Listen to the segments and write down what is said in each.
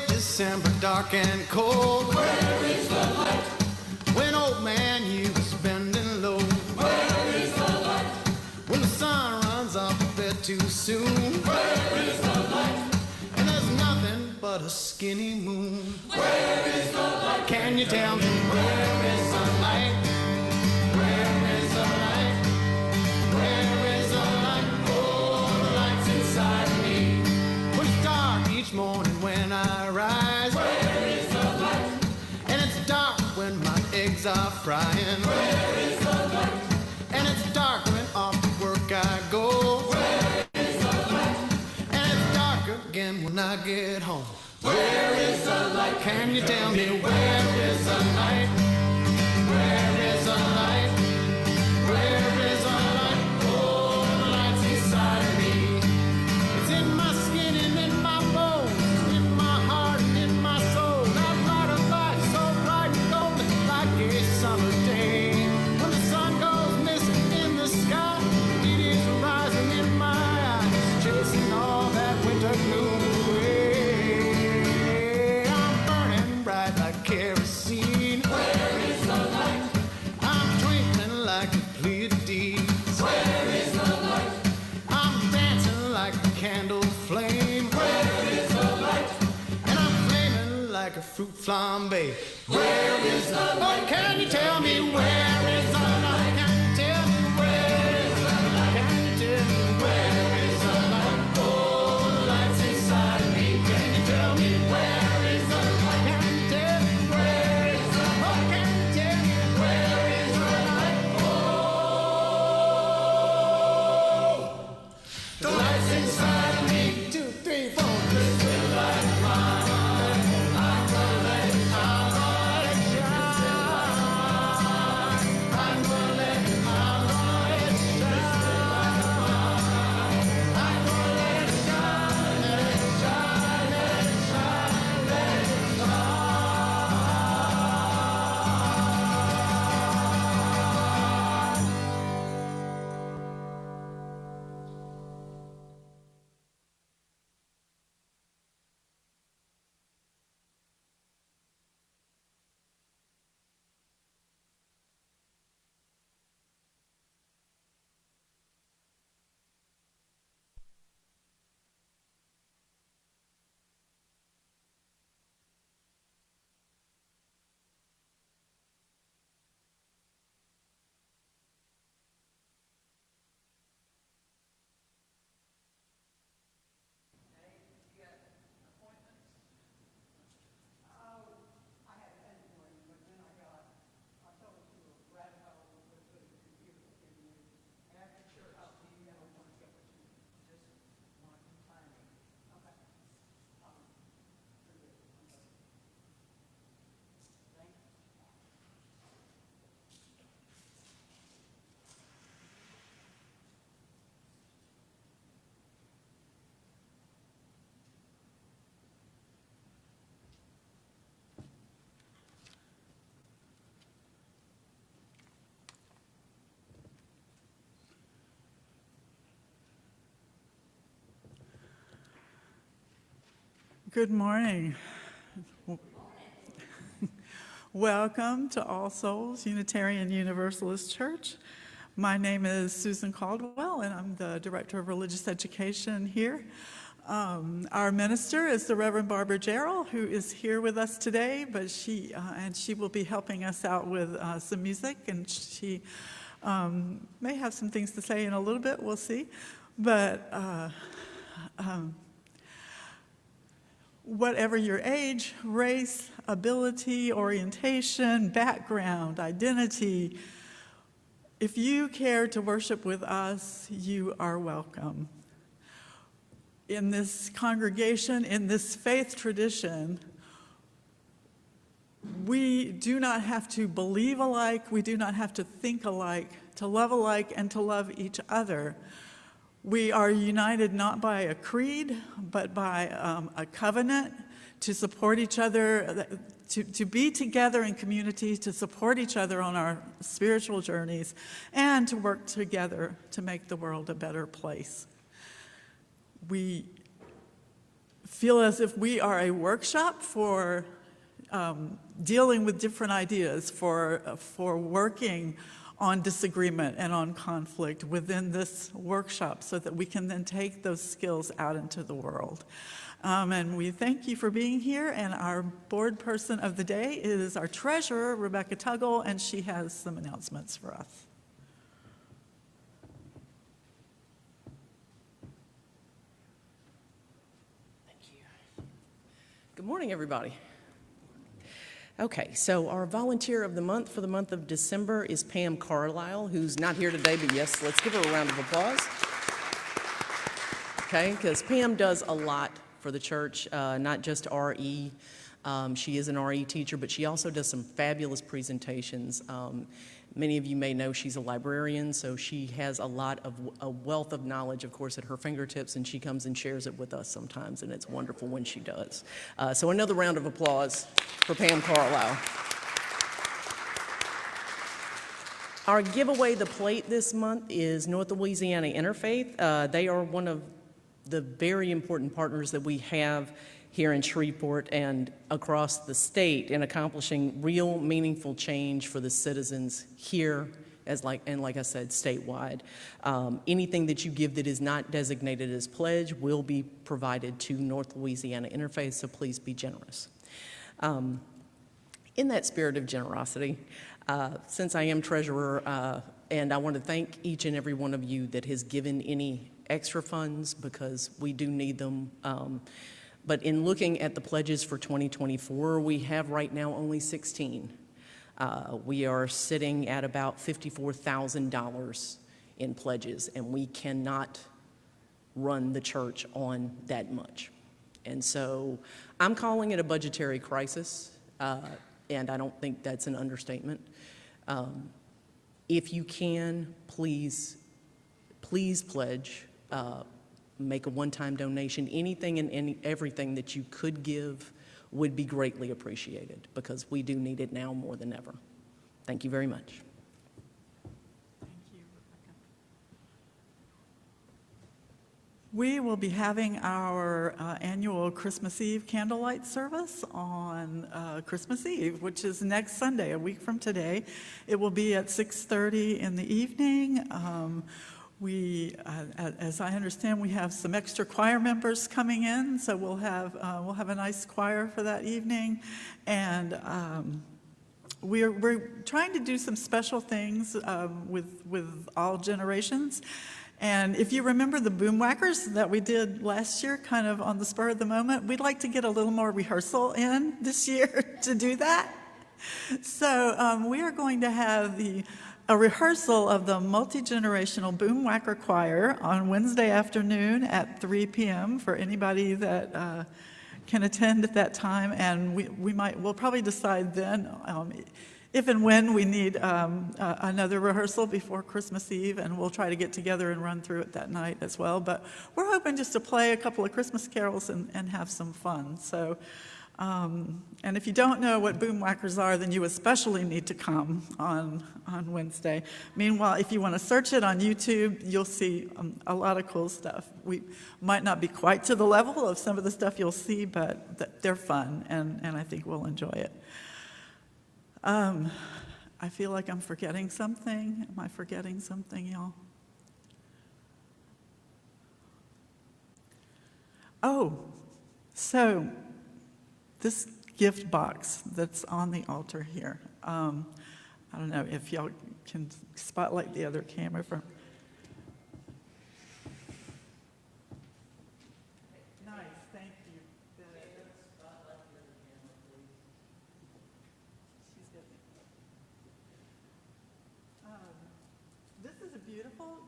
December, dark and cold. Where is the light? When old man you was bending low. Where is the light? When the sun runs off a bit too soon. Where is the light? And there's nothing but a skinny moon. Where is the light? Can you tell me where is the light? Where is the light? Where is the light? Oh, the light's inside of me. When it's dark each morning when I rise. Where is the light? And it's dark when my eggs are frying. Where is the light? And it's dark when off to work I go. Where is the light? And it's dark again when I get home. Where is the light? Can you tell me where is the light? Where is the light? Where is the light? Oh, the light's inside of me. It's in my skin and in my bones, in my heart and in my soul. That light of light so bright and golden like a summer day. When the sun goes missing in the sky, it is rising in my eyes, chasing all that winter gloom away. Kerosene. Where is the light? I'm twinkling like the Pleiades. Where is the light? I'm dancing like a candle flame. Where is the light? And I'm flaming like a fruit flambe. Where is the light? Oh, can you tell me where is the light? Can you tell me where is the light? Can you tell me where is the light? Oh, the light's inside of me. Can you tell me where is the light? Can you tell me where is the light? Oh, can you tell me where is the light? Oh, the light's inside of me. 2, 3, 4. This will light mine. I'm gonna let it shine. I'm gonna let it shine. I'm gonna let it shine. Let it shine. Let it shine. Let it Good morning. Welcome to All Souls Unitarian Universalist Church. My name is Susan Caldwell, and I'm the Director of Religious Education here. Our minister is the Reverend Barbara Gerald, who is here with us today, but she will be helping us out with some music, and she may have some things to say in a little bit, we'll see. But whatever your age, race, ability, orientation, background, identity, if you care to worship with us, you are welcome. In this congregation, in this faith tradition, we do not have to believe alike, we do not have to think alike, to love alike, and to love each other. We are united not by a creed, but by a covenant to support each other, to be together in community, to support each other on our spiritual journeys, and to work together to make the world a better place. We feel as if we are a workshop for dealing with different ideas, for working on disagreement and on conflict within this workshop so that we can then take those skills out into the world. And we thank you for being here, and our board person of the day is our treasurer, Rebecca Tuggle, and she has some announcements for us. Good morning, everybody. Okay, so our volunteer of the month for the month of December is Pam Carlisle, who's not here today, but yes, let's give her a round of applause. Okay, because Pam does a lot for the church, not just RE. She is an RE teacher, but she also does some fabulous presentations. Many of you may know she's a librarian, so she has a wealth of knowledge, of course, at her fingertips, and she comes and shares it with us sometimes, and it's wonderful when she does. So another round of applause for Pam Carlisle. Our giveaway the plate this month is North Louisiana Interfaith. They are one of the very important partners that we have here in Shreveport and across the state in accomplishing real meaningful change for the citizens here, like I said, statewide. Anything that you give that is not designated as pledge will be provided to North Louisiana Interfaith, so please be generous. In that spirit of generosity, since I am treasurer, and I want to thank each and every one of you that has given any extra funds, because we do need them. But in looking at the pledges for 2024, we have right now only 16. We are sitting at about $54,000 in pledges, and we cannot run the church on that much. And so I'm calling it a budgetary crisis, and I don't think that's an understatement. If you can, please pledge. Make a one-time donation. Anything and everything that you could give would be greatly appreciated, because we do need it now more than ever. Thank you very much. Thank you, Rebecca. We will be having our annual Christmas Eve candlelight service on Christmas Eve, which is next Sunday, a week from today. It will be at 6:30 in the evening. As I understand, we have some extra choir members coming in, so we'll have a nice choir for that evening, and we're trying to do some special things with all generations. And if you remember the boomwhackers that we did last year, kind of on the spur of the moment, we'd like to get a little more rehearsal in this year to do that. So we are going to have a rehearsal of the multi-generational Boomwhacker Choir on Wednesday afternoon at 3 p.m. for anybody that can attend at that time, and we'll probably decide then if and when we need another rehearsal before Christmas Eve, and we'll try to get together and run through it that night as well. But we're hoping just to play a couple of Christmas carols and have some fun. So. And if you don't know what boomwhackers are, then you especially need to come on Wednesday. Meanwhile, if you want to search it on YouTube, you'll see a lot of cool stuff. We might not be quite to the level of some of the stuff you'll see, but they're fun, and I think we'll enjoy it. I feel like I'm forgetting something. Am I forgetting something, y'all? Oh, so this gift box that's on the altar here, I don't know if y'all can spotlight the other camera from. Nice, thank you. She's good. This is a beautiful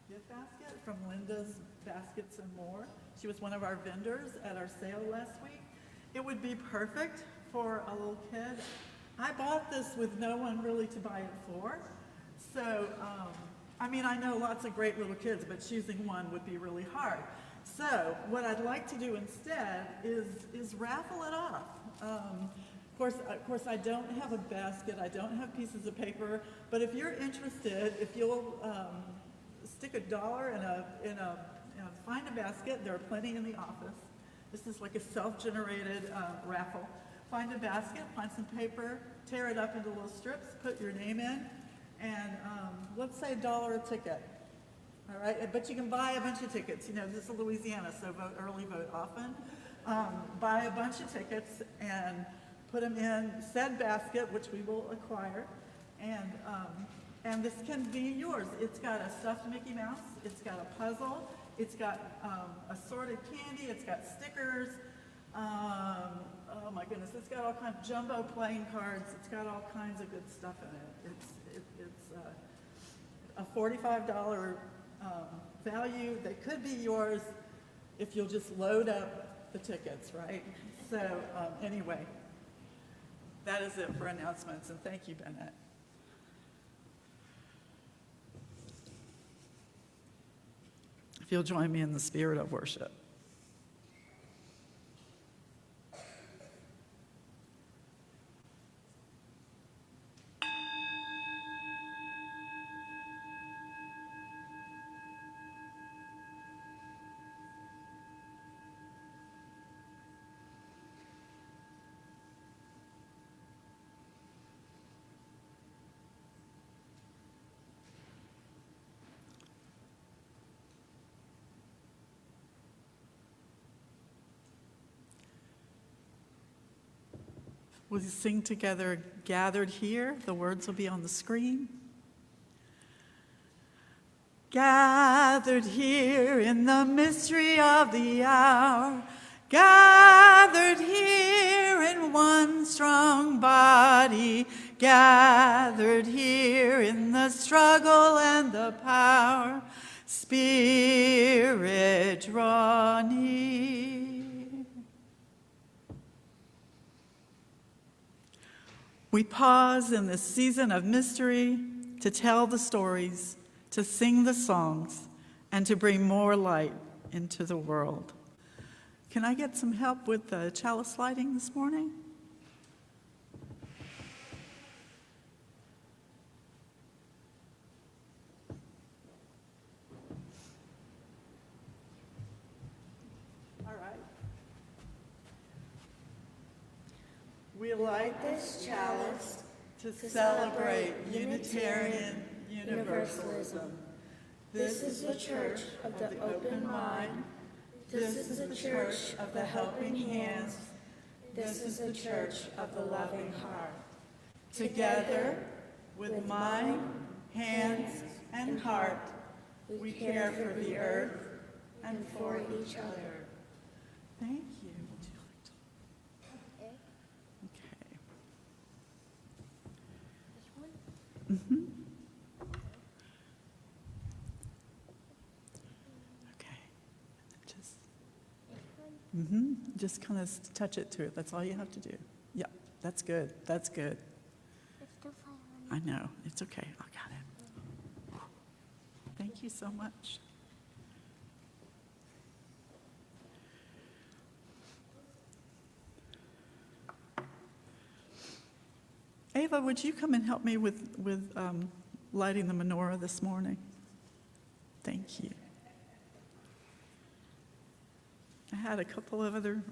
gift basket from Linda's Baskets and More. She was one of our vendors at our sale last week. It would be perfect for a little kid. I bought this with no one really to buy it for. So, I mean, I know lots of great little kids, but choosing one would be really hard. So, what I'd like to do instead is raffle it off. Of course, I don't have a basket, I don't have pieces of paper, but if you're interested, if you'll stick $1 in a find a basket, there are plenty in the office. This is like a self-generated raffle. Find a basket, find some paper, tear it up into little strips, put your name in, and let's say $1 a ticket. All right, but you can buy a bunch of tickets. You know, this is Louisiana, so vote early, vote often. Buy a bunch of tickets and put them in said basket, which we will acquire, and this can be yours. It's got a stuffed Mickey Mouse, it's got a puzzle, it's got assorted candy, it's got stickers, oh my goodness, it's got all kinds of jumbo playing cards, it's got all kinds of good stuff in it. It's a $45 value that could be yours if you'll just load up the tickets, right? So anyway, that is it for announcements, and thank you, Bennett. If you'll join me in the spirit of worship. We'll sing together, Gathered Here. The words will be on the screen. Gathered here in the mystery of the hour, gathered here in one strong body, gathered here in the struggle and the power, Spirit, draw near. We pause in this season of mystery to tell the stories, to sing the songs, and to bring more light into the world. Can I get some help with the chalice lighting this morning? All right. We light this chalice to celebrate Unitarian Universalism. This is the church of the open mind. This is the church of the helping hands. This is the church of the loving heart. Together, with mind, hands, and heart, we care for the earth and for each other. Thank you. Mm-hmm. Okay. Just kind of touch it to it. That's all you have to do. Yeah, that's good. That's good. I know. It's okay. I got it. Thank you so much. Eva, would you come and help me with lighting the menorah this morning? Thank you. I had a couple of other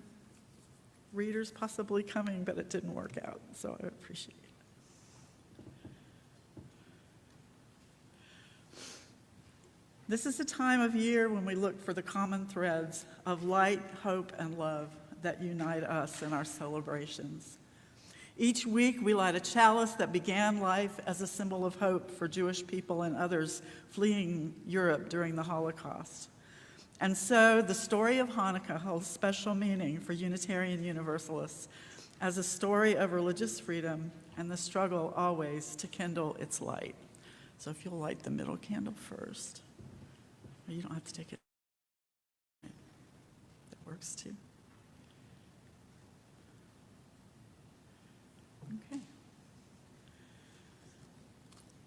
readers possibly coming, but it didn't work out, so I appreciate it. This is a time of year when we look for the common threads of light, hope, and love that unite us in our celebrations. Each week, we light a chalice that began life as a symbol of hope for Jewish people and others fleeing Europe during the Holocaust. And so the story of Hanukkah holds special meaning for Unitarian Universalists as a story of religious freedom and the struggle always to kindle its light. So if you'll light the middle candle first. You don't have to take it. That works too. Okay.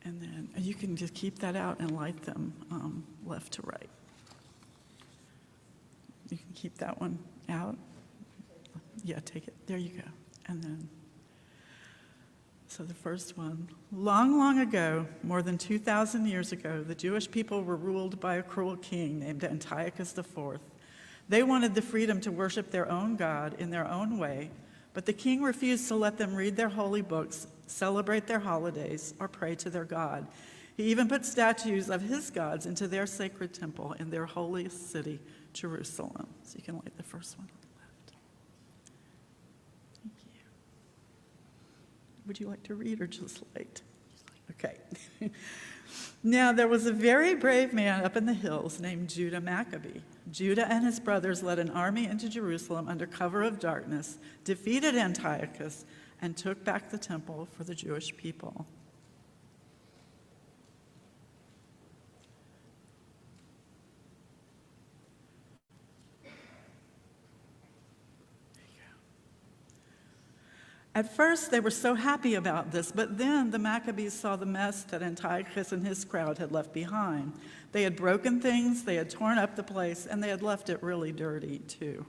And then you can just keep that out and light them left to right. You can keep that one out. Yeah, take it. There you go. And then, so the first one. Long, long ago, more than 2,000 years ago, the Jewish people were ruled by a cruel king named Antiochus IV. They wanted the freedom to worship their own God in their own way, but the king refused to let them read their holy books, celebrate their holidays, or pray to their God. He even put statues of his gods into their sacred temple in their holiest city, Jerusalem. So you can light the first one on the left. Thank you. Would you like to read or just light? Okay. Now there was a very brave man up in the hills named Judah Maccabee. Judah and his brothers led an army into Jerusalem under cover of darkness, defeated Antiochus, and took back the temple for the Jewish people. At first, they were so happy about this, but then the Maccabees saw the mess that Antiochus and his crowd had left behind. They had broken things, they had torn up the place, and they had left it really dirty, too.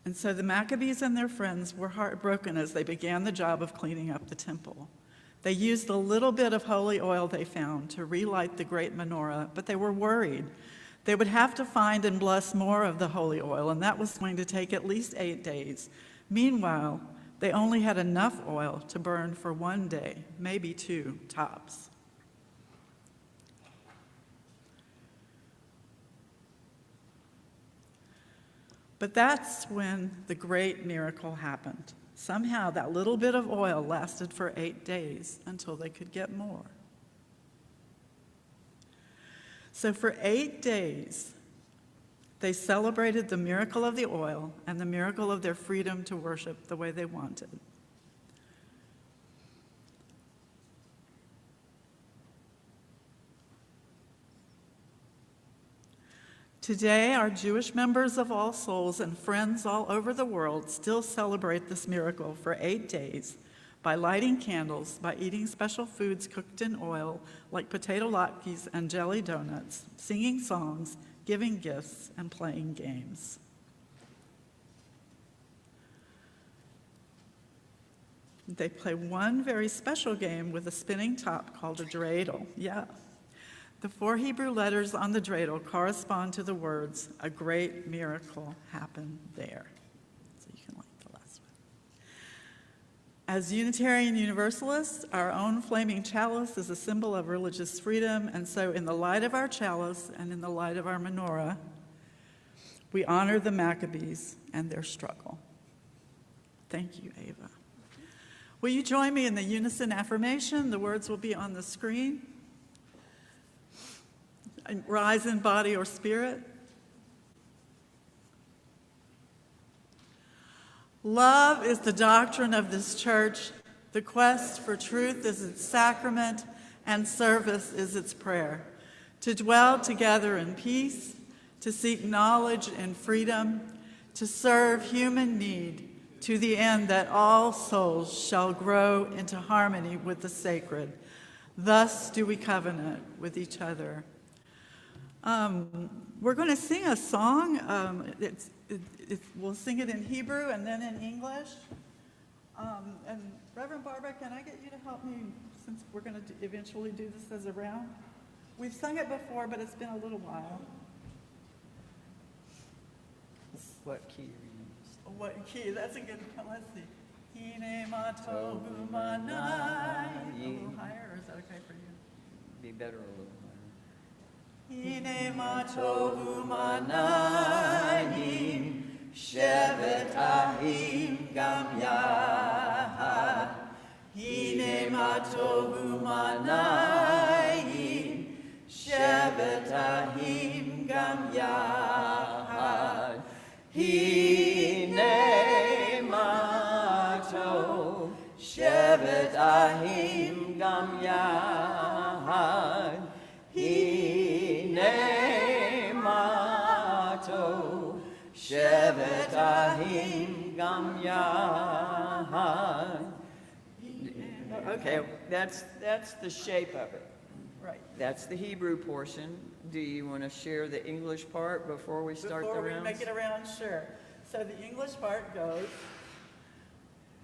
And so the Maccabees and their friends were heartbroken as they began the job of cleaning up the temple. They used a little bit of holy oil they found to relight the great menorah, but they were worried. They would have to find and bless more of the holy oil, and that was going to take at least 8 days. Meanwhile, they only had enough oil to burn for 1 day, maybe 2 tops. But that's when the great miracle happened. Somehow that little bit of oil lasted for 8 days until they could get more. So for 8 days, they celebrated the miracle of the oil and the miracle of their freedom to worship the way they wanted. Today, our Jewish members of All Souls and friends all over the world still celebrate this miracle for 8 days by lighting candles, by eating special foods cooked in oil like potato latkes and jelly donuts, singing songs, giving gifts, and playing games. They play one very special game with a spinning top called a dreidel. Yeah. The 4 Hebrew letters on the dreidel correspond to the words, "A great miracle happened there." So you can light the last one. As Unitarian Universalists, our own flaming chalice is a symbol of religious freedom, and so in the light of our chalice and in the light of our menorah, we honor the Maccabees and their struggle. Thank you, Eva. Will you join me in the unison affirmation? The words will be on the screen. Rise in body or spirit. Love is the doctrine of this church. The quest for truth is its sacrament, and service is its prayer. To dwell together in peace, to seek knowledge and freedom, to serve human need, to the end that all souls shall grow into harmony with the sacred. Thus do we covenant with each other. We're going to sing a song. We'll sing it in Hebrew and then in English. And Reverend Barbara, can I get you to help me, since we're going to eventually do this as a round? We've sung it before, but it's been a little while. What key are you using? What key? That's a good one. Let's see. Hine matohu manai. A little higher, or is that okay for you? Be better a little Hine matohu manai. Shevet ahim gam yahad. Hine matohu manai. Shevet ahim gam yahad. Hine mato. Shevet ahim gam yahad. Hine mato. Shevet ahim gam yahad. Okay, that's the shape of it. Right. That's the Hebrew portion. Do you want to share the English part before we start the rounds? Before we make it around, sure. So the English part goes,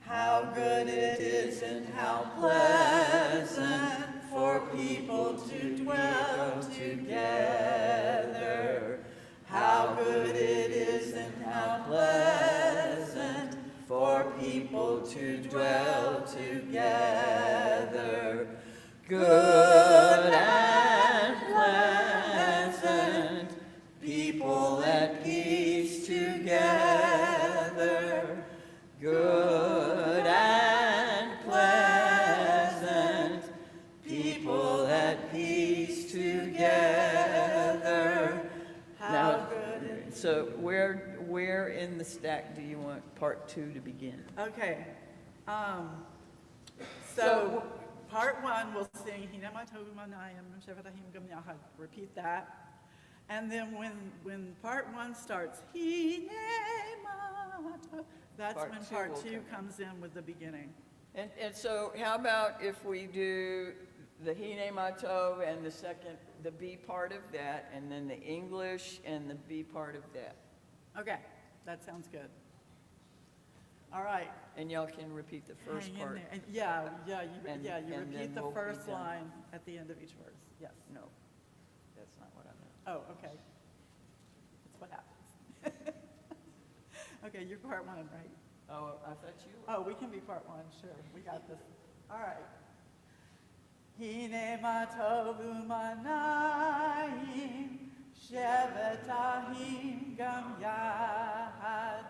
how good it is and how pleasant for people to dwell together. How good it is and how pleasant for people to dwell together. Good and pleasant, people at peace together. Good and pleasant, people at peace together. Now, so where in the stack do you want part 2 to begin? Okay, so part 1 we'll sing Hine matohu manayim shevet ahim gam yahad. Repeat that, and then when part 1 starts, Hine matohu, that's Part when two part will 2 come in. comes in with the beginning. And so how about if we do the Hine Matov and the B part of that, and then the English and the B part of that? Okay, that sounds good. All right. And y'all can repeat the first Hang in part. there. And you And repeat then the we'll be first done. line at the end of each verse. Yes. No, that's not what I meant. Oh, okay. That's what happens. Okay, you're part 1, right? Oh, I thought you were. Oh, we can be part 1, sure. We got this. All right. Hine matovu manayim shevet ahim gam yahad.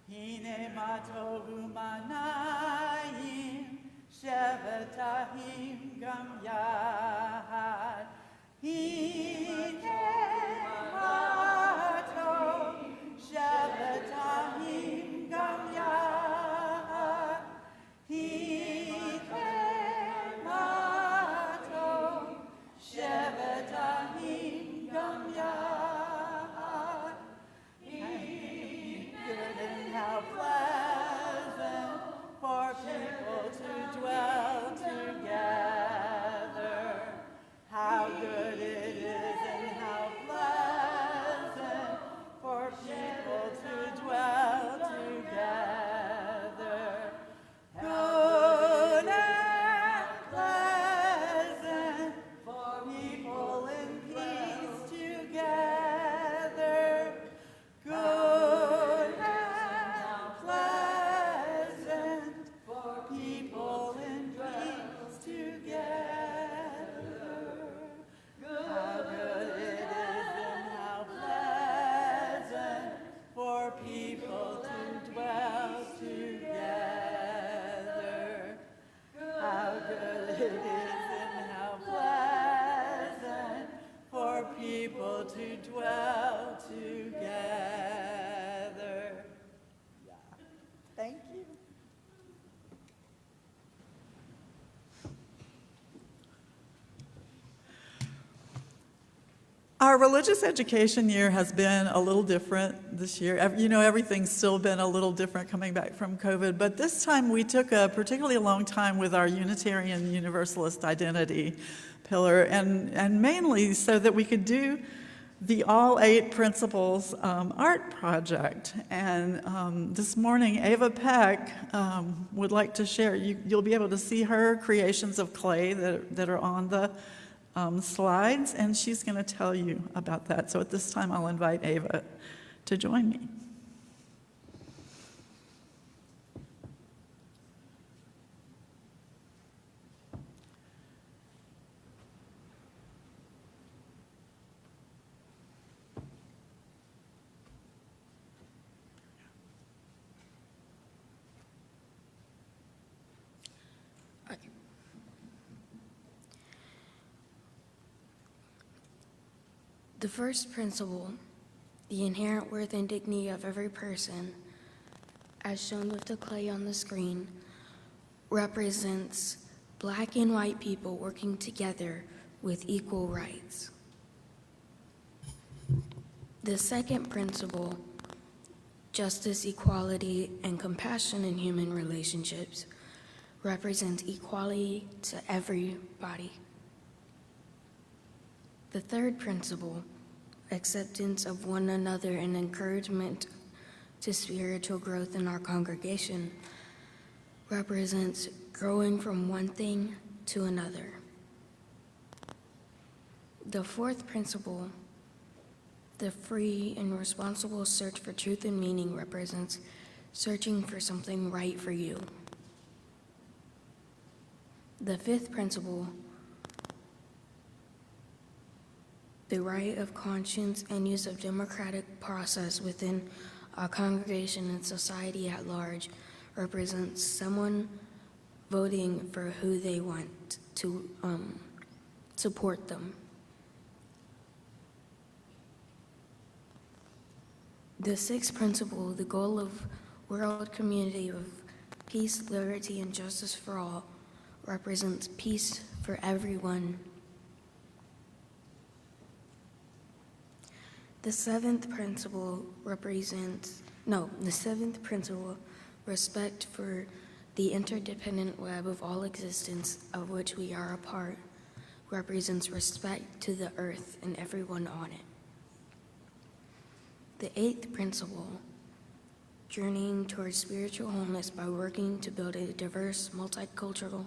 Hine matovu manayim shevet ahim gam yahad. Hine matov shevet ahim gam yahad. Hine matov shevet ahim gam yahad. Good and how pleasant for people to dwell together. How good it is and how pleasant for people to dwell together. Good and pleasant for people in peace together. Good and pleasant for people in peace together. How good it is and how pleasant for people to dwell together. How good it is and how pleasant for people to dwell together. Yeah. Thank you. Our religious education year has been a little different this year. You know, everything's still been a little different coming back from COVID, but this time we took a particularly long time with our Unitarian Universalist identity pillar, and mainly so that we could do the All8 Principles art project. And this morning, Eva Peck would like to share. You'll be able to see her creations of clay that are on the slides, and she's going to tell you about that. So at this time, I'll invite Eva to join me. The first principle, the inherent worth and dignity of every person, as shown with the clay on the screen, represents Black and white people working together with equal rights. The second principle, justice, equality, and compassion in human relationships, represents equality to everybody. The third principle, acceptance of one another and encouragement to spiritual growth in our congregation, represents growing from one thing to another. The fourth principle, the free and responsible search for truth and meaning, represents searching for something right for you. The fifth principle, the right of conscience and use of democratic process within our congregation and society at large, represents someone voting for who they want to support them. The sixth principle, the goal of world community of peace, liberty, and justice for all, represents peace for everyone. The seventh principle, respect for the interdependent web of all existence of which we are a part, represents respect to the earth and everyone on it. The eighth principle, journeying towards spiritual wholeness by working to build a diverse, multicultural,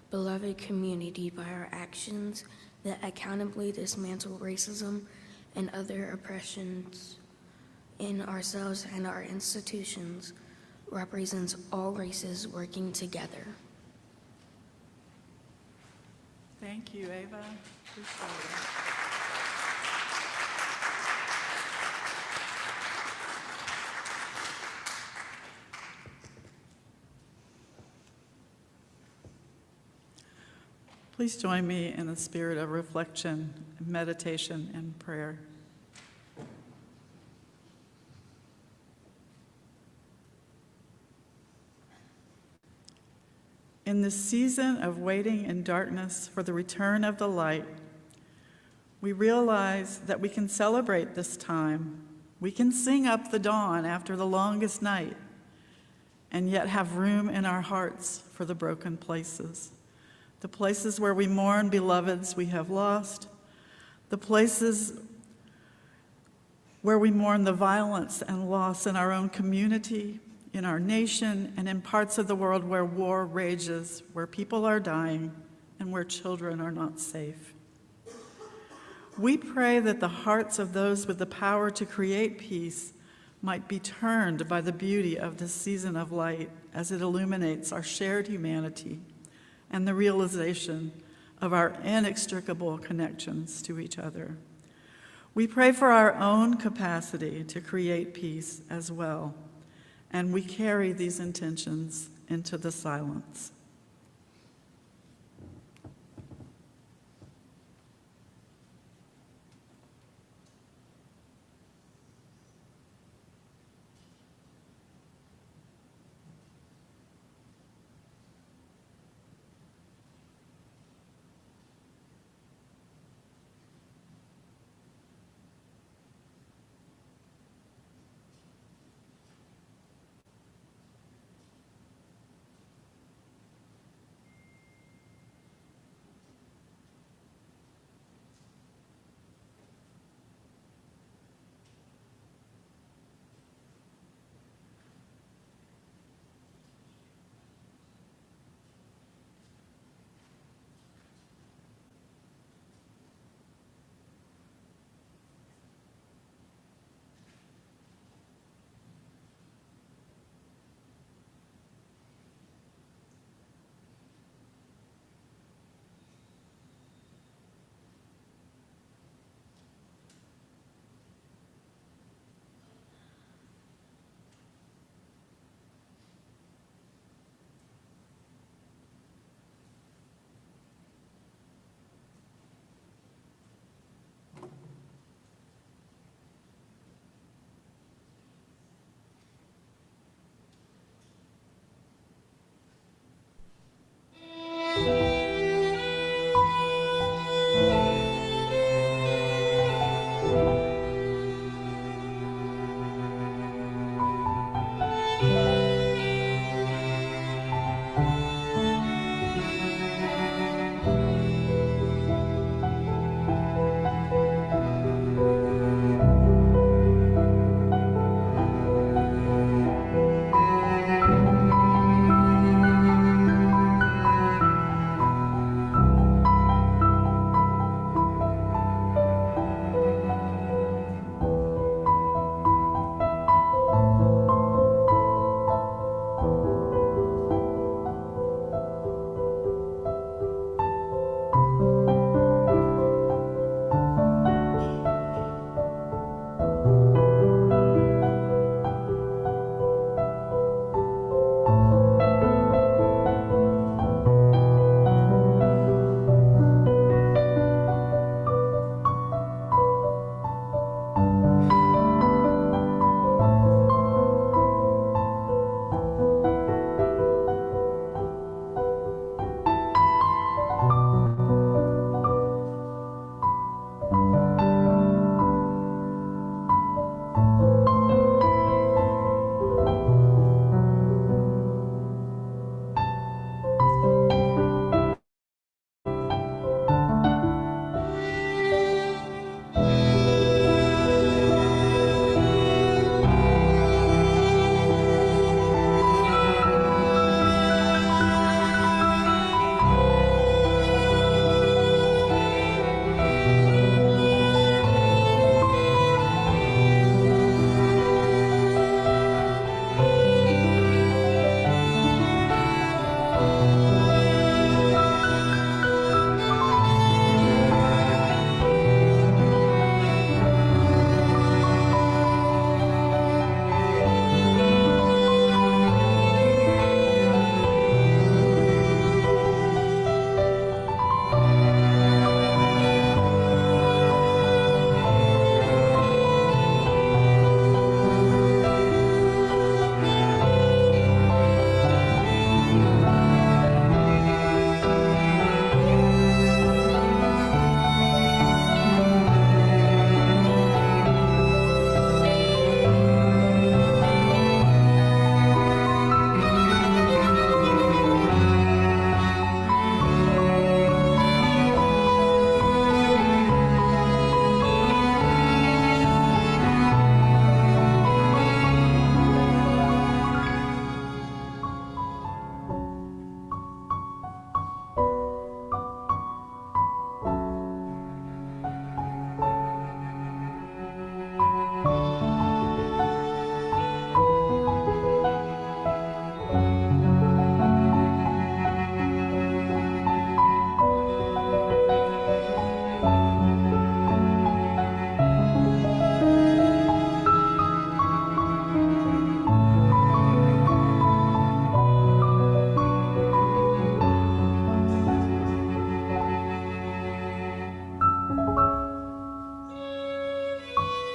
beloved community by our actions that accountably dismantle racism and other oppressions in ourselves and our institutions, represents all races working together. Thank you, Eva. Appreciate it. Please join me in a spirit of reflection, meditation, and prayer. In this season of waiting in darkness for the return of the light, we realize that we can celebrate this time. We can sing up the dawn after the longest night, and yet have room in our hearts for the broken places. The places where we mourn beloveds we have lost, the places where we mourn the violence and loss in our own community, in our nation, and in parts of the world where war rages, where people are dying, and where children are not safe. We pray that the hearts of those with the power to create peace might be turned by the beauty of this season of light as it illuminates our shared humanity and the realization of our inextricable connections to each other. We pray for our own capacity to create peace as well, and we carry these intentions into the silence.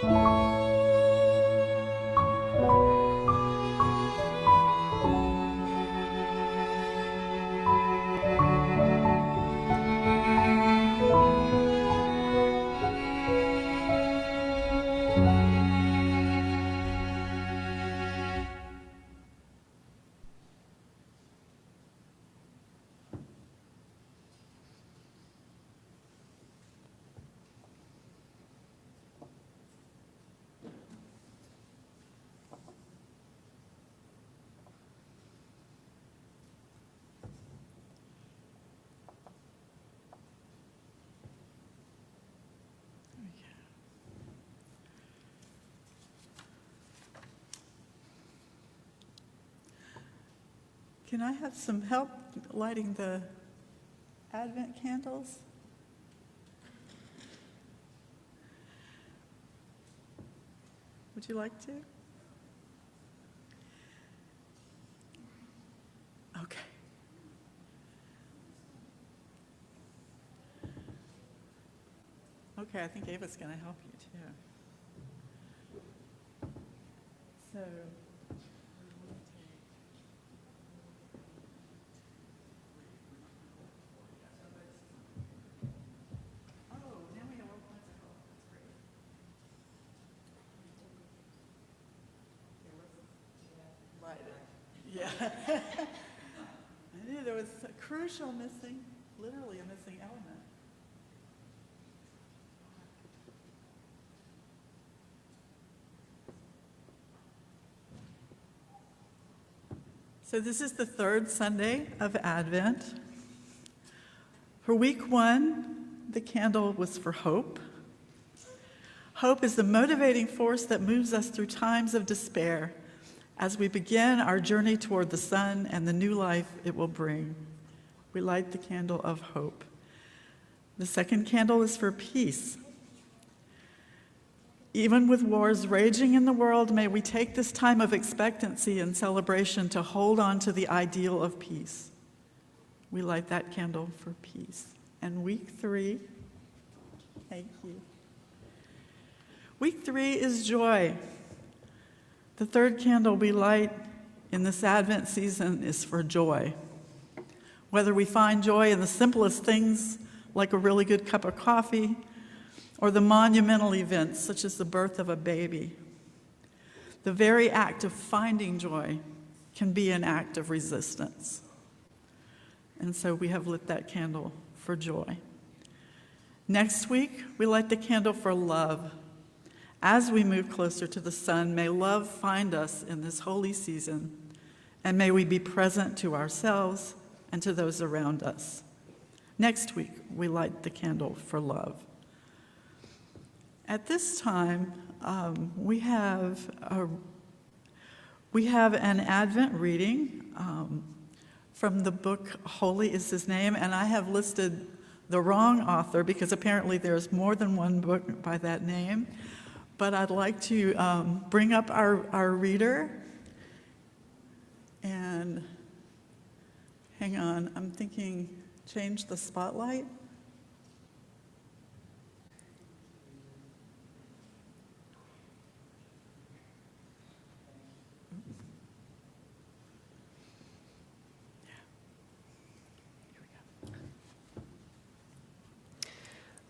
Can I have some help lighting the Advent candles? Would you like to? Okay. Okay, I think Ava's going to help you too. So. Yeah. I knew there was a crucial missing, literally a missing element. So this is the third Sunday of Advent. For week 1, the candle was for hope. Hope is the motivating force that moves us through times of despair as we begin our journey toward the sun and the new life it will bring. We light the candle of hope. The second candle is for peace. Even with wars raging in the world, may we take this time of expectancy and celebration to hold on to the ideal of peace. We light that candle for peace. And week 3, thank you. Week 3 is joy. The third candle we light in this Advent season is for joy. Whether we find joy in the simplest things, like a really good cup of coffee, or the monumental events, such as the birth of a baby, the very act of finding joy can be an act of resistance. And so we have lit that candle for joy. Next week, we light the candle for love. As we move closer to the sun, may love find us in this holy season, and may we be present to ourselves and to those around us. Next week, we light the candle for love. At this time, we have an Advent reading from the book Holy is His Name, and I have listed the wrong author because apparently there's more than one book by that name. But I'd like to bring up our reader. And hang on, I'm thinking change the spotlight.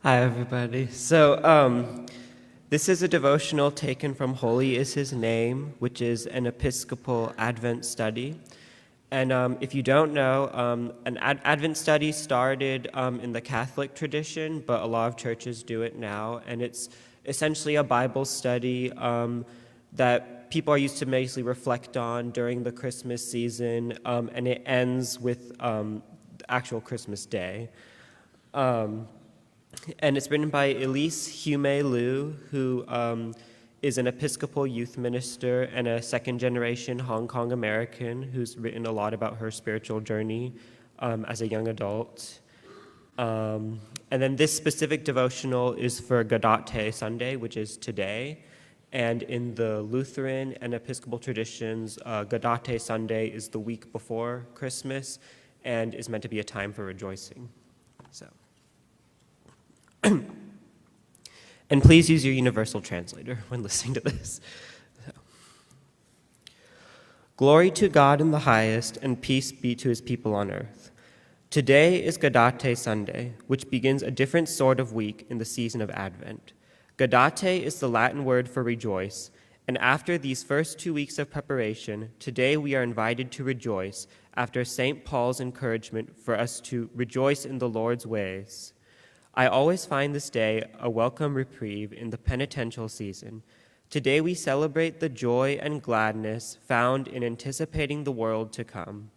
Hi, everybody. So this is a devotional taken from Holy is His Name, which is an Episcopal Advent study. And if you don't know, an Advent study started in the Catholic tradition, but a lot of churches do it now. And it's essentially a Bible study that people are used to mostly reflect on during the Christmas season, and it ends with the actual Christmas day. And it's written by Elise Hume Liu, who is an Episcopal youth minister and a second-generation Hong Kong American who's written a lot about her spiritual journey as a young adult. And then this specific devotional is for Gaudete Sunday, which is today. And in the Lutheran and Episcopal traditions, Gaudete Sunday is the week before Christmas and is meant to be a time for rejoicing. So. And please use your universal translator when listening to this. Glory to God in the highest, and peace be to his people on earth. Today is Gaudete Sunday, which begins a different sort of week in the season of Advent. Gaudete is the Latin word for rejoice, and after these first 2 weeks of preparation, today we are invited to rejoice after St. Paul's encouragement for us to rejoice in the Lord's ways. I always find this day a welcome reprieve in the penitential season. Today we celebrate the joy and gladness found in anticipating the world to come.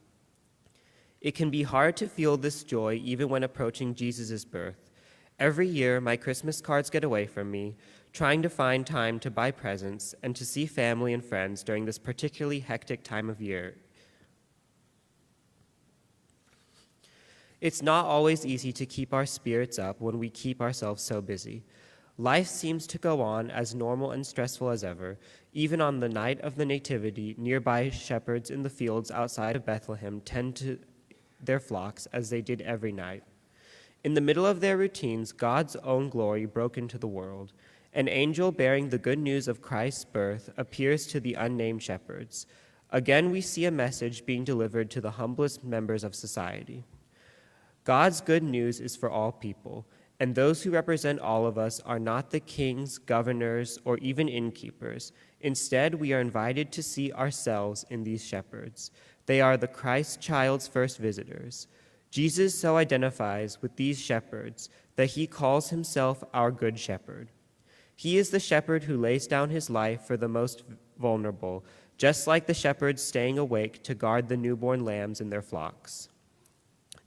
It can be hard to feel this joy even when approaching Jesus' birth. Every year, my Christmas cards get away from me, trying to find time to buy presents and to see family and friends during this particularly hectic time of year. It's not always easy to keep our spirits up when we keep ourselves so busy. Life seems to go on as normal and stressful as ever. Even on the night of the Nativity, nearby shepherds in the fields outside of Bethlehem tend to their flocks as they did every night. In the middle of their routines, God's own glory broke into the world. An angel bearing the good news of Christ's birth appears to the unnamed shepherds. Again, we see a message being delivered to the humblest members of society. God's good news is for all people, and those who represent all of us are not the kings, governors, or even innkeepers. Instead, we are invited to see ourselves in these shepherds. They are the Christ child's first visitors. Jesus so identifies with these shepherds that he calls himself our good shepherd. He is the shepherd who lays down his life for the most vulnerable, just like the shepherds staying awake to guard the newborn lambs in their flocks.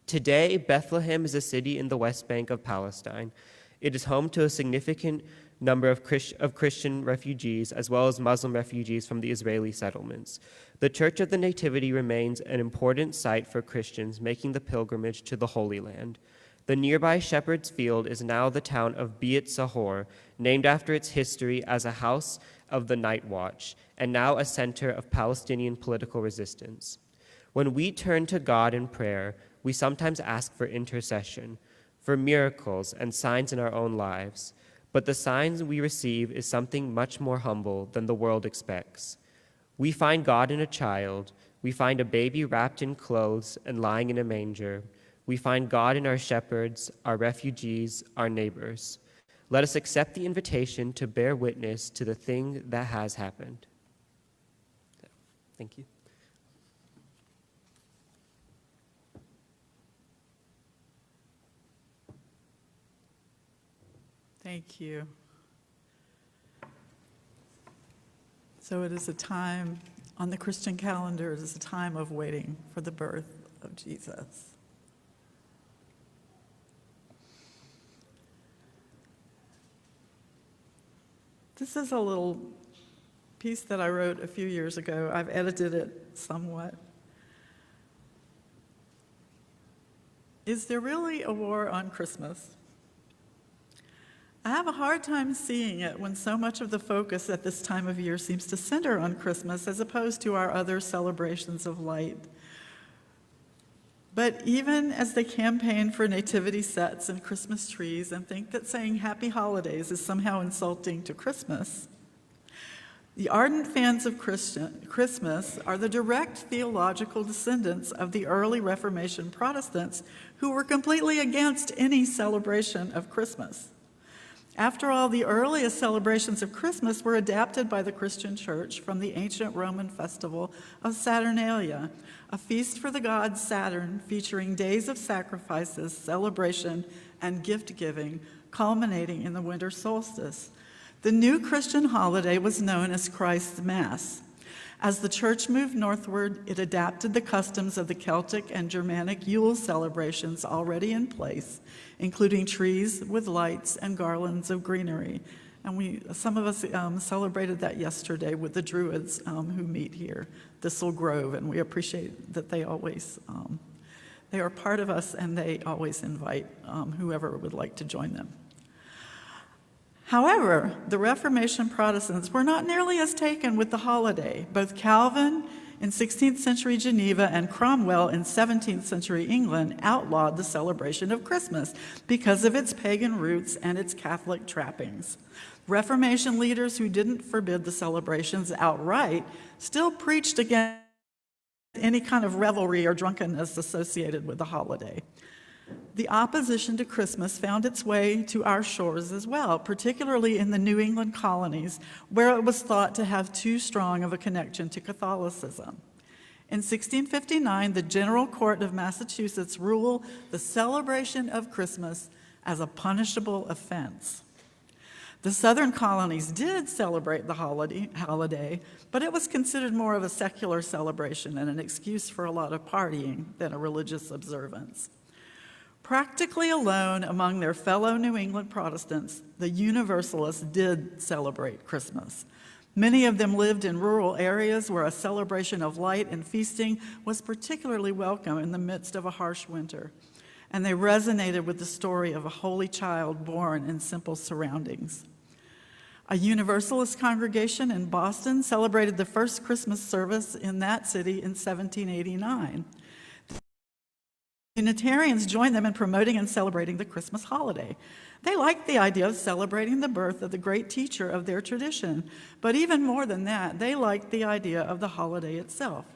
Today, Bethlehem is a city in the West Bank of Palestine. It is home to a significant number of Christian refugees as well as Muslim refugees from the Israeli settlements. The Church of the Nativity remains an important site for Christians making the pilgrimage to the Holy Land. The nearby Shepherd's Field is now the town of Beit Sahor, named after its history as a house of the night watch, and now a center of Palestinian political resistance. When we turn to God in prayer, we sometimes ask for intercession, for miracles and signs in our own lives. But the signs we receive is something much more humble than the world expects. We find God in a child. We find a baby wrapped in clothes and lying in a manger. We find God in our shepherds, our refugees, our neighbors. Let us accept the invitation to bear witness to the thing that has happened. Thank you. Thank you. So it is a time on the Christian calendar, it is a time of waiting for the birth of Jesus. This is a little piece that I wrote a few years ago. I've edited it somewhat. Is there really a war on Christmas? I have a hard time seeing it when so much of the focus at this time of year seems to center on Christmas as opposed to our other celebrations of light. But even as they campaign for nativity sets and Christmas trees and think that saying happy holidays is somehow insulting to Christmas, the ardent fans of Christmas are the direct theological descendants of the early Reformation Protestants who were completely against any celebration of Christmas. After all, the earliest celebrations of Christmas were adapted by the Christian Church from the ancient Roman festival of Saturnalia, a feast for the god Saturn featuring days of sacrifices, celebration, and gift-giving, culminating in the winter solstice. The new Christian holiday was known as Christ's Mass. As the Church moved northward, it adapted the customs of the Celtic and Germanic Yule celebrations already in place, including trees with lights and garlands of greenery. And some of us celebrated that yesterday with the Druids who meet here, Thistle Grove, and we appreciate that they always, they are part of us and they always invite whoever would like to join them. However, the Reformation Protestants were not nearly as taken with the holiday. Both Calvin in 16th century Geneva and Cromwell in 17th century England outlawed the celebration of Christmas because of its pagan roots and its Catholic trappings. Reformation leaders who didn't forbid the celebrations outright still preached against any kind of revelry or drunkenness associated with the holiday. The opposition to Christmas found its way to our shores as well, particularly in the New England colonies, where it was thought to have too strong of a connection to Catholicism. In 1659, the General Court of Massachusetts ruled the celebration of Christmas as a punishable offense. The southern colonies did celebrate the holiday, but it was considered more of a secular celebration and an excuse for a lot of partying than a religious observance. Practically alone among their fellow New England Protestants, the Universalists did celebrate Christmas. Many of them lived in rural areas where a celebration of light and feasting was particularly welcome in the midst of a harsh winter, and they resonated with the story of a holy child born in simple surroundings. A Universalist congregation in Boston celebrated the first Christmas service in that city in 1789. Unitarians joined them in promoting and celebrating the Christmas holiday. They liked the idea of celebrating the birth of the great teacher of their tradition, but even more than that, they liked the idea of the holiday itself.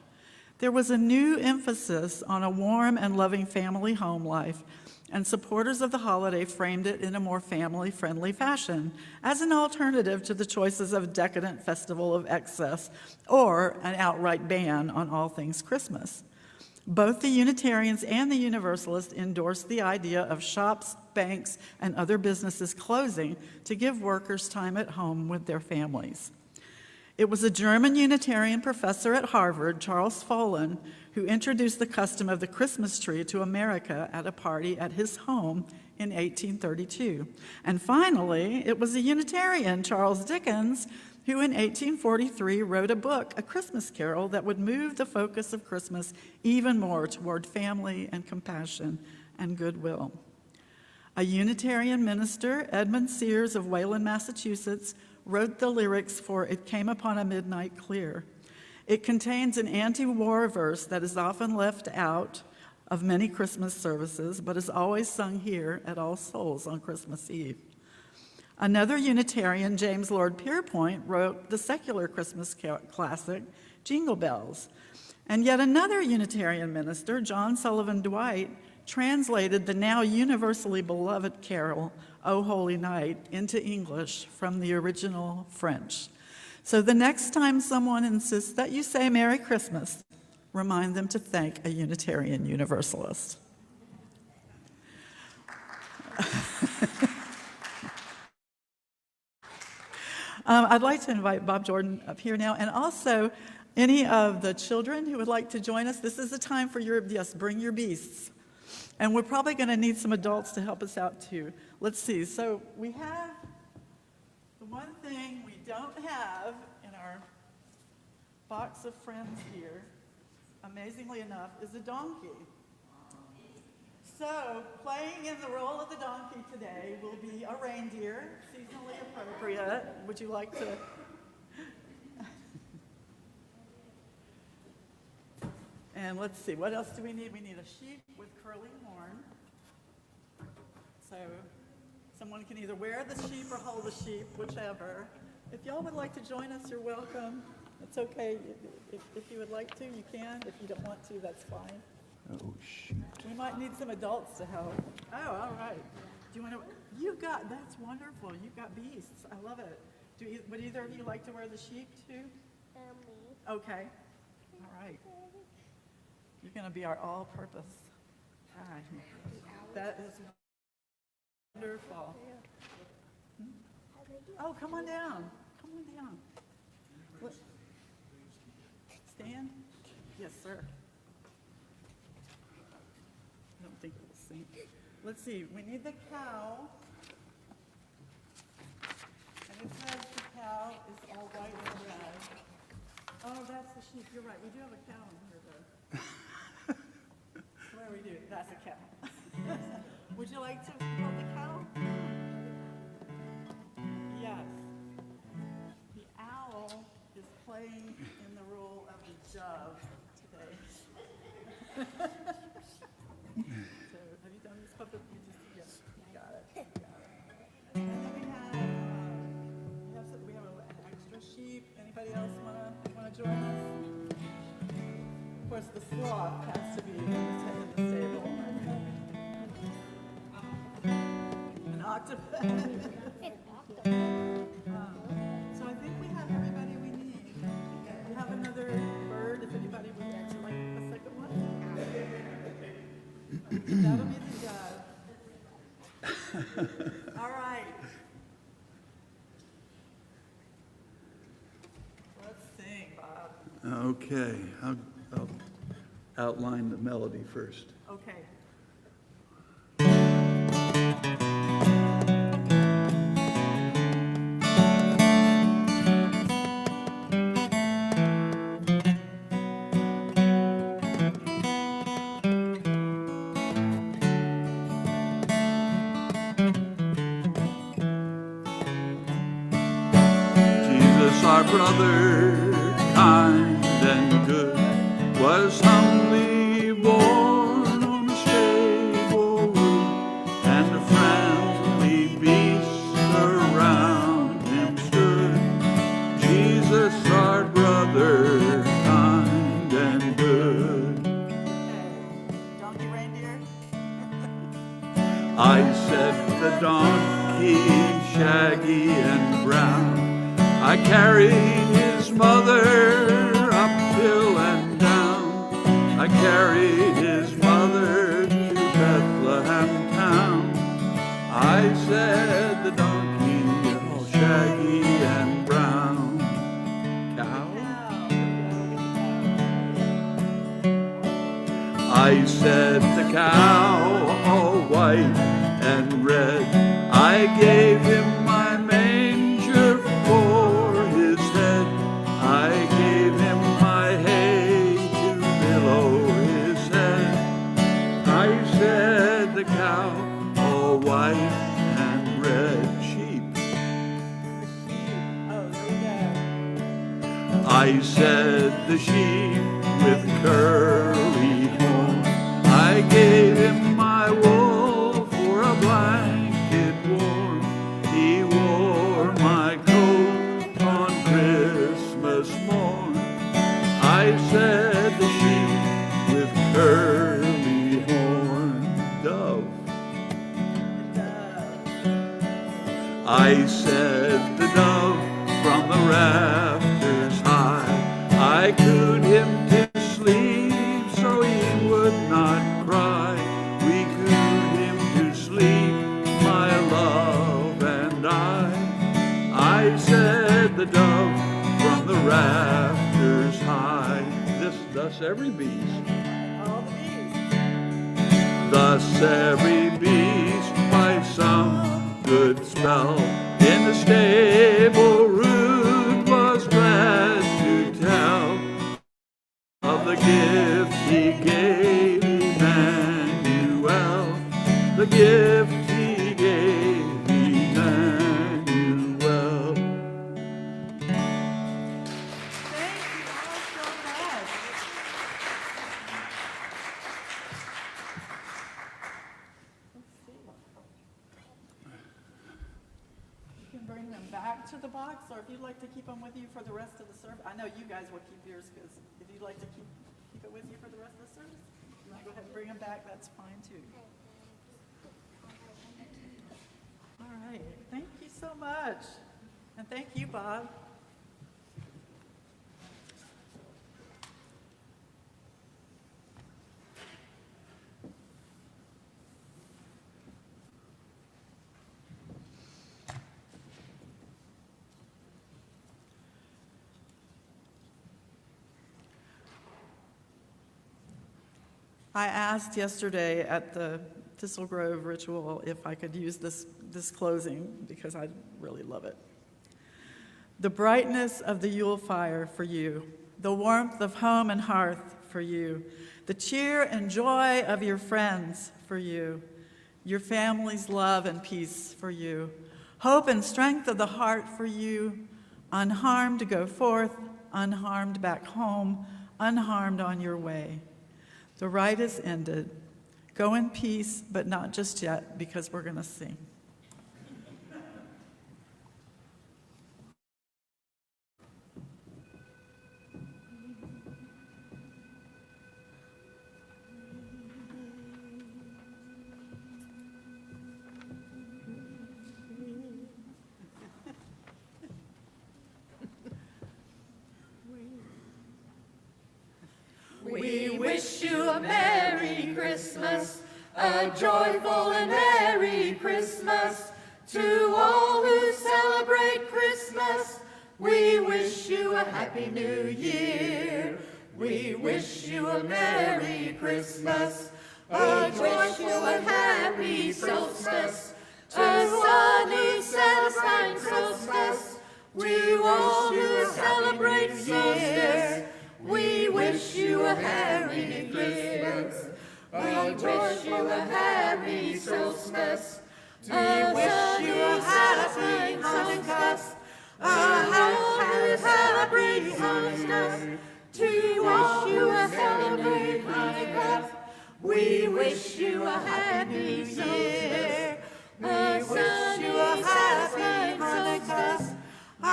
There was a new emphasis on a warm and loving family home life, and supporters of the holiday framed it in a more family-friendly fashion as an alternative to the choices of a decadent festival of excess or an outright ban on all things Christmas. Both the Unitarians and the Universalists endorsed the idea of shops, banks, and other businesses closing to give workers time at home with their families. It was a German Unitarian professor at Harvard, Charles Follen, who introduced the custom of the Christmas tree to America at a party at his home in 1832. And finally, it was a Unitarian, Charles Dickens, who in 1843 wrote a book, A Christmas Carol, that would move the focus of Christmas even more toward family and compassion and goodwill. A Unitarian minister, Edmund Sears of Wayland, Massachusetts, wrote the lyrics for It Came Upon a Midnight Clear. It contains an anti-war verse that is often left out of many Christmas services, but is always sung here at All Souls on Christmas Eve. Another Unitarian, James Lord Pierpoint, wrote the secular Christmas classic, Jingle Bells. And yet another Unitarian minister, John Sullivan Dwight, translated the now universally beloved carol, O Holy Night, into English from the original French. So the next time someone insists that you say Merry Christmas, remind them to thank a Unitarian Universalist. I'd like to invite Bob Jordan up here now, and also any of the children who would like to join us. This is the time for bring your beasts. And we're probably going to need some adults to help us out too. Let's see, so we have the one thing we don't have in our box of friends here, amazingly enough, is a donkey. So, playing in the role of the donkey today will be a reindeer, seasonally appropriate. Would you like to? And let's see, what else do we need? We need a sheep with curling horn. So, someone can either wear the sheep or hold the sheep, whichever. If y'all would like to join us, you're welcome. It's okay. If you would like to, you can. If you don't want to, that's fine. Oh, shoot. We might need some adults to help. Oh, all right. Do you want to? That's wonderful. You've got beasts. I love it. Would either of you like to wear the sheep too? Me. Okay. All right. You're going to be our all-purpose. All right. That is wonderful. Oh, come on down. Come on down. Stand? Yes, sir. I don't think it will sink. Let's see, we need the cow. And it says the cow is all white and red. Oh, that's the sheep, you're right, we do have a cow in here though. Where we do, that's a cow. Would you like to hold the cow? Yes. The owl is playing in the role of the dove today. So, have you done this puppet? You just, yes, you got it. And then we have an extra sheep. Anybody else wanna join us? Of course, the sloth has to be in the stable. An octopus. So I think we have everybody we need. We have another bird, if anybody would actually like a second one. That'll be the dove. All right. Let's sing, Bob. Okay, I'll outline the melody first. Okay. Jesus, our brother, kind and good, was humbly born on a stable roof, and the friendly beasts around him stood. Jesus, our brother, kind and good. Donkey reindeer? I said the donkey, shaggy and brown, I carried his mother up hill and down. I carried his mother to Bethlehem town. I said the donkey, all shaggy and brown. Cow? I said the cow, all white and red. I gave him my manger for his head. I gave him my hay to below his head. I said the cow, all white and red. Sheep. Oh, there we go. I said the sheep with curly horn. I gave him my wool for a blanket warm. He wore my coat on Christmas morn. I said the sheep with curly horn. Dove. I said the dove from the rafters high. I cooed him to sleep so he would not cry. We cooed him to sleep, my love and I said the dove from the rafters high. Thus every beast. All the bees. Thus every beast by some good spell in the stable rude was glad to tell of the gift he gave Emmanuel, the gift he gave Emmanuel. Thank you all so much. You can bring them back to the box, or if you'd like to keep them with you for the rest of the service. I know you guys will keep yours, because if you'd like to keep it with you for the rest of the service, you want to go ahead and bring them back, that's fine too. All right, thank you so much. And thank you, Bob. I asked yesterday at the Thistle Grove ritual if I could use this closing, because I really love it. The brightness of the Yule fire for you, the warmth of home and hearth for you, the cheer and joy of your friends for you, your family's love and peace for you, hope and strength of the heart for you, unharmed to go forth, unharmed back home, unharmed on your way. The ride is ended. Go in peace, but not just yet, because we're going to sing. We wish you a Merry Christmas, a joyful and Merry Christmas. To all who celebrate Christmas, we wish you a Happy New Year. We wish you a Merry Christmas, a joyful and happy solstice, a sunny, satisfying solstice. To all who celebrate solstice, we wish you a Merry Christmas. We wish you a happy solstice. We wish you a happy Hanukkah. A happy solstice. We wish you a happy Hanukkah. We wish you a happy year. We wish you a happy Hanukkah. A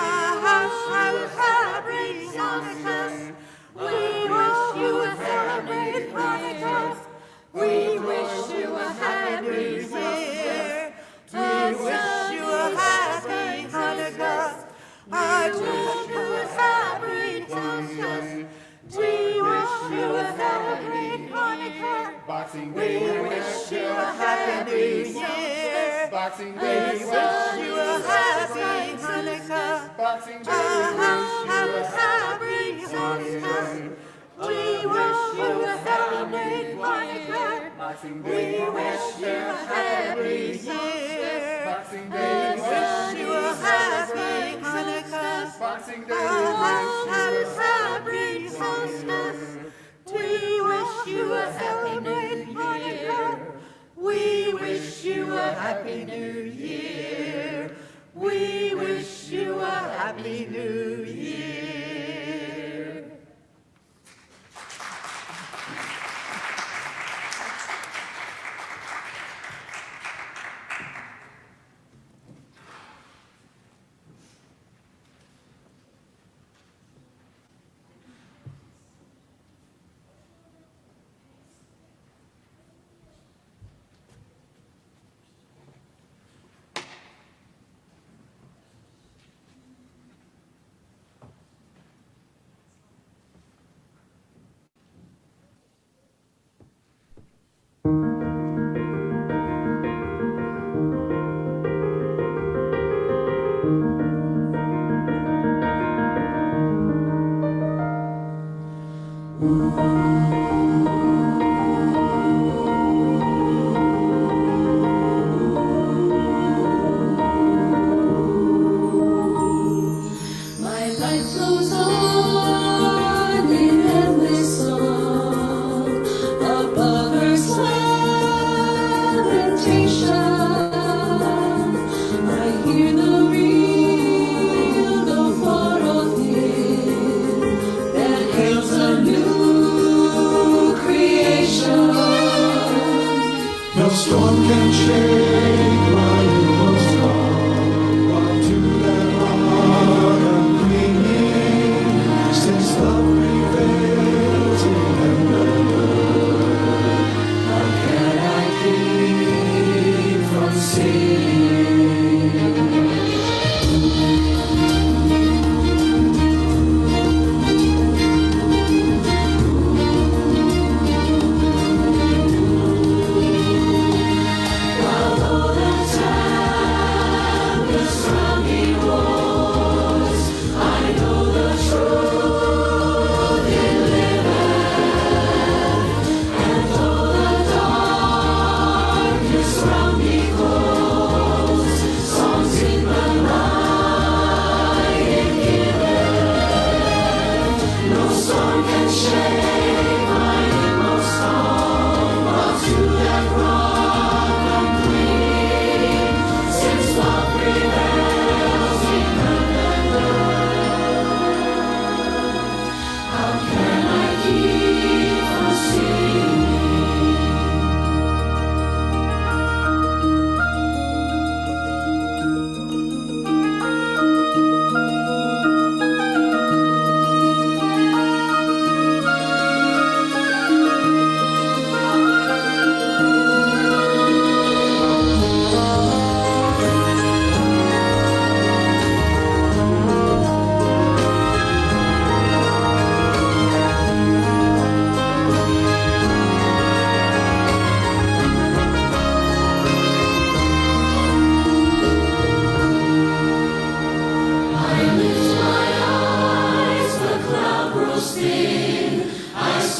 happy Hanukkah. We wish you a happy Hanukkah. We wish you a happy year. We wish you a happy Hanukkah. I wish you a happy Hanukkah. We wish you a happy Hanukkah. Boxing We Day. wish you a happy year. Boxing We Day. wish you a happy Hanukkah. Boxing Day. Happy Hanukkah. We wish you a happy Hanukkah. Boxing We Day. wish you a happy year. Boxing We Day. wish you a happy Hanukkah. Boxing Day. Happy solstice. We wish you a happy Hanukkah. We wish you a happy New Year. We wish you a happy New Year. My life flows on in endless song above earth's lamentation. I hear the real, the far off hymn that hails a new creation. No storm can shake my inmost calm, while to that heart I'm clinging.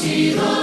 see the